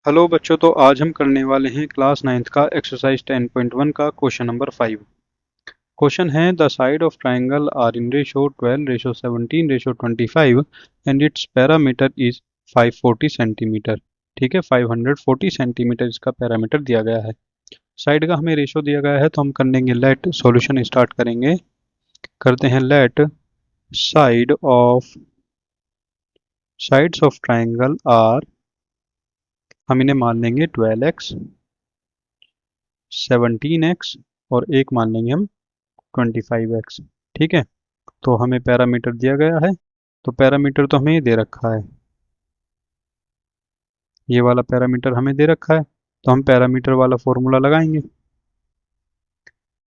Hello बच्चों, तो आज हम करने वाले हैं क्लास 9th का एक्सरसाइज 10.1 का क्वेश्चन नंबर 5। क्वेश्चन है the side of triangle are in ratio 12 ratio 17 ratio 25 and its parameter is 540 centimetre. ठीक है, 540 सेंटीमीटर इसका पैरामीटर दिया गया है। साइड का हमें रेशो दिया गया है, तो हम कर लेंगे लेट सॉल्यूशन स्टार्ट करेंगे। करते हैं let sides of triangle are, हम इन्हें मान लेंगे 12x, 17x और एक मान लेंगे हम 25x। ठीक है, तो हमें पैरामीटर दिया गया है, तो पैरामीटर तो हमें ये दे रखा है, ये वाला पैरामीटर हमें दे रखा है, तो हम पैरामीटर वाला फॉर्मूला लगाएंगे।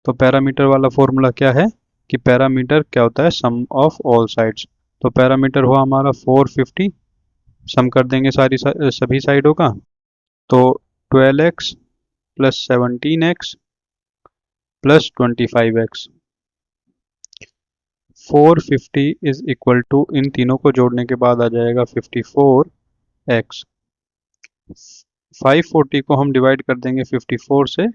तो पैरामीटर वाला फॉर्मूला क्या है कि पैरामीटर क्या होता है, सम ऑफ ऑल साइड्स। तो पैरामीटर हुआ हमारा 450, सम कर देंगे सभी साइडों का, तो 12x plus 17x plus 25x। 450 is equal to, इन तीनों को जोड़ने के बाद आ जाएगा 54x। 540 को हम डिवाइड कर देंगे 54 से,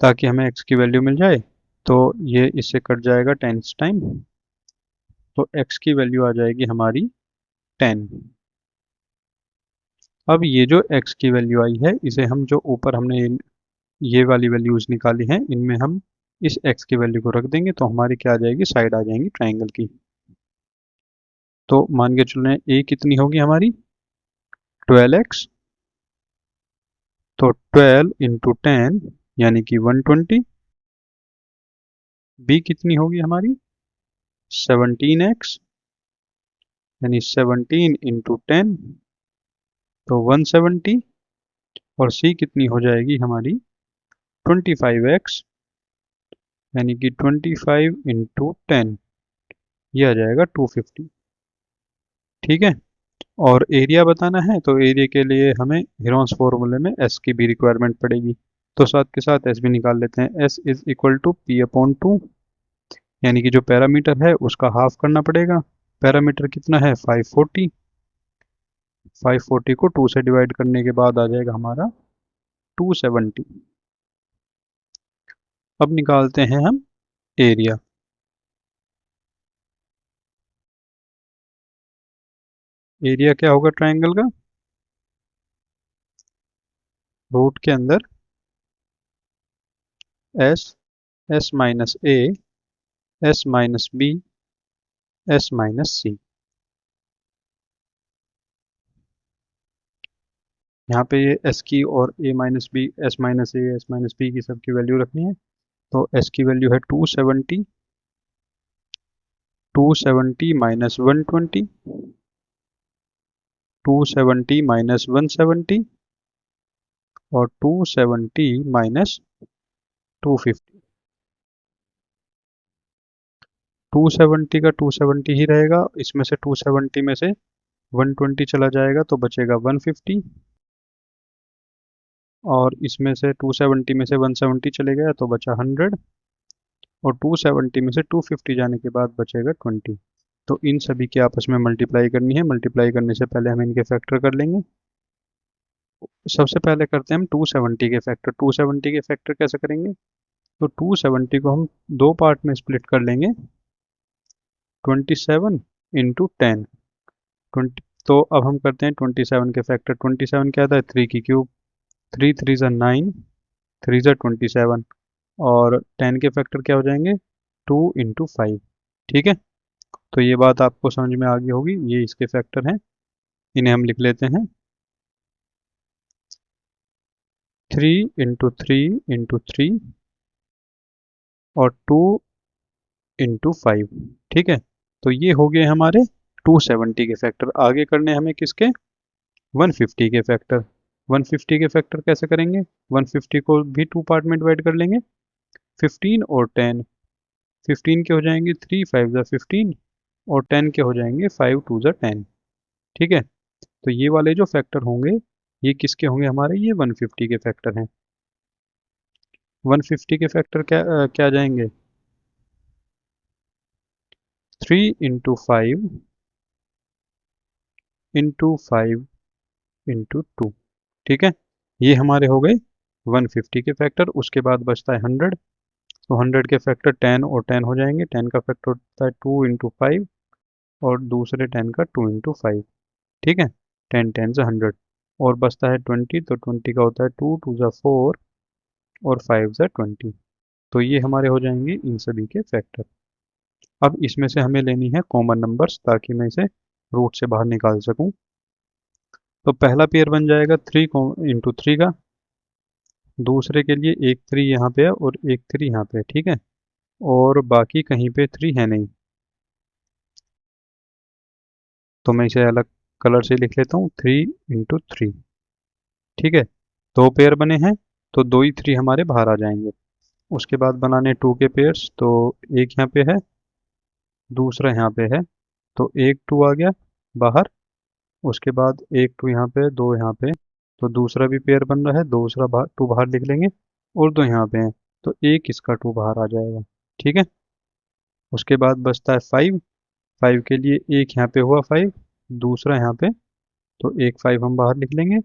ताकि हमें x की वैल्यू मिल जाए। तो ये इससे कट जाएगा 10 टाइम, तो x की वैल्यू आ जाएगी हमारी 10। अब ये जो x की वैल्यू आई है, इसे हम जो ऊपर हमने ये वाली वैल्यूज निकाली हैं, इनमें हम इस x की वैल्यू को रख देंगे, तो हमारी क्या आ जाएगी, साइड आ जाएंगी ट्राइंगल की। तो मान के चल रहे हैं a कितनी होगी हमारी, 12x, तो 12 इंटू 10 यानी कि 120। b कितनी होगी हमारी, 17x यानी 17 इंटू 10, तो 170। और c कितनी हो जाएगी हमारी, 25x यानी कि 25 इंटू 10, ये आ जाएगा 250। ठीक है, और एरिया बताना है, तो एरिया के लिए हमें हीरोन्स फॉर्मूले में s की भी रिक्वायरमेंट पड़ेगी, तो साथ के साथ s भी निकाल लेते हैं। s is equal to p upon 2, यानी कि जो पैरामीटर है उसका हाफ करना पड़ेगा। पैरामीटर कितना है, 540। 540 को 2 से डिवाइड करने के बाद आ जाएगा हमारा 270। अब निकालते हैं हम एरिया। एरिया क्या होगा ट्राइंगल का, रूट के अंदर S, S minus A, S minus B, S minus C. यहाँ पे ये एस की और A minus B, S minus A, S minus B की सबकी वैल्यू रखनी है। तो एस की वैल्यू है 270, 270 माइनस 120, 270 माइनस 170 और 270 माइनस 250। 270 का 270 ही रहेगा, इसमें से 270 में से 120 चला जाएगा तो बचेगा 150, और इसमें से 270 में से 170 चले गया तो बचा 100, और 270 में से 250 जाने के बाद बचेगा 20। तो इन सभी की आपस में मल्टीप्लाई करनी है। मल्टीप्लाई करने से पहले हम इनके फैक्टर कर लेंगे। सबसे पहले करते हैं हम 270 के फैक्टर। 270 के फैक्टर कैसे करेंगे, तो 270 को हम दो पार्ट में स्प्लिट कर लेंगे, 27 इंटू 10। 20, तो अब हम करते हैं 27 के फैक्टर। 27 क्या आता है, 3 की क्यूब, 3 3 ज़ा 9, 3 ज़ा 27, और 10 के फैक्टर क्या हो जाएंगे, 2 इंटू 5। ठीक है, तो ये बात आपको समझ में आ गई होगी, ये इसके फैक्टर हैं, इन्हें हम लिख लेते हैं। 3 इंटू 3 इंटू 3 और 2 इंटू 5। ठीक है, तो ये हो गए हमारे 270 के फैक्टर। आगे करने हमें किसके, 150 के फैक्टर। 150 के फैक्टर कैसे करेंगे, 150 को भी टू पार्ट में डिवाइड कर लेंगे, 15 और 10। 15 के हो जाएंगे 3 5 ज़ा 15, और 10 के हो जाएंगे 5 2 ज़ा 10। ठीक है, तो ये वाले जो फैक्टर होंगे, ये किसके होंगे हमारे, ये 150 के फैक्टर हैं। 150 के फैक्टर क्या जाएंगे, 3 इंटू 5 इंटू 5 इंटू 2। ठीक है, ये हमारे हो गए 150 के फैक्टर। उसके बाद बचता है 100, तो 100 के फैक्टर 10 और 10 हो जाएंगे। 10 का फैक्टर होता है 2 × 5 और दूसरे 10 का 2 × 5। ठीक है, 10 10 से 100 और बचता है 20, तो 20 का होता है 2 2 ज़ा 4 और 5 ज़ा 20। तो ये हमारे हो जाएंगे इन सभी के फैक्टर। अब इसमें से हमें लेनी है कॉमन नंबर्स ताकि मैं इसे रूट से बाहर निकाल सकूं। तो पहला पेयर बन जाएगा 3 × 3 का। दूसरे के लिए एक 3 यहाँ पे है और एक 3 यहाँ पे है, ठीक है, और बाकी कहीं पे 3 है नहीं, तो मैं इसे अलग कलर से लिख लेता हूँ 3 × 3। ठीक है, दो पेयर बने हैं तो दो ही 3 हमारे बाहर आ जाएंगे। उसके बाद बनाने 2 के पेयर्स, तो एक यहाँ पे है, दूसरा यहाँ पे है, तो एक 2 आ गया बाहर। उसके बाद एक 2 यहाँ पे, दो यहाँ पे, तो दूसरा भी पेयर बन रहा है, दूसरा 2 बाहर लिख लेंगे और दो यहाँ पे हैं, तो एक इसका 2 बाहर आ जाएगा। ठीक है, उसके बाद बचता है 5। 5 के लिए एक यहाँ पे हुआ 5, दूसरा यहाँ पे, तो एक 5 हम बाहर लिख लेंगे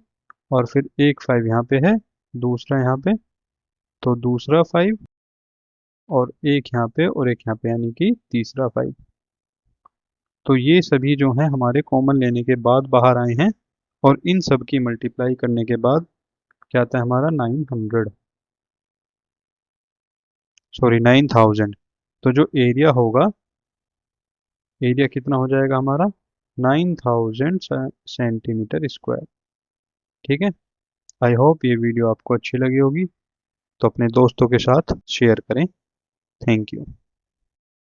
और फिर एक 5 यहाँ पे है, दूसरा यहाँ पे, तो दूसरा 5 और एक यहाँ पे और एक यहाँ पे, यानी कि तीसरा 5। तो ये सभी जो हैं हमारे कॉमन लेने के बाद बाहर आए हैं और इन सब की मल्टीप्लाई करने के बाद क्या आता है हमारा 900, सॉरी 9000। तो जो एरिया होगा, एरिया कितना हो जाएगा हमारा 9000 सेंटीमीटर स्क्वायर। ठीक है, आई होप ये वीडियो आपको अच्छी लगी होगी, तो अपने दोस्तों के साथ शेयर करें। Thank you.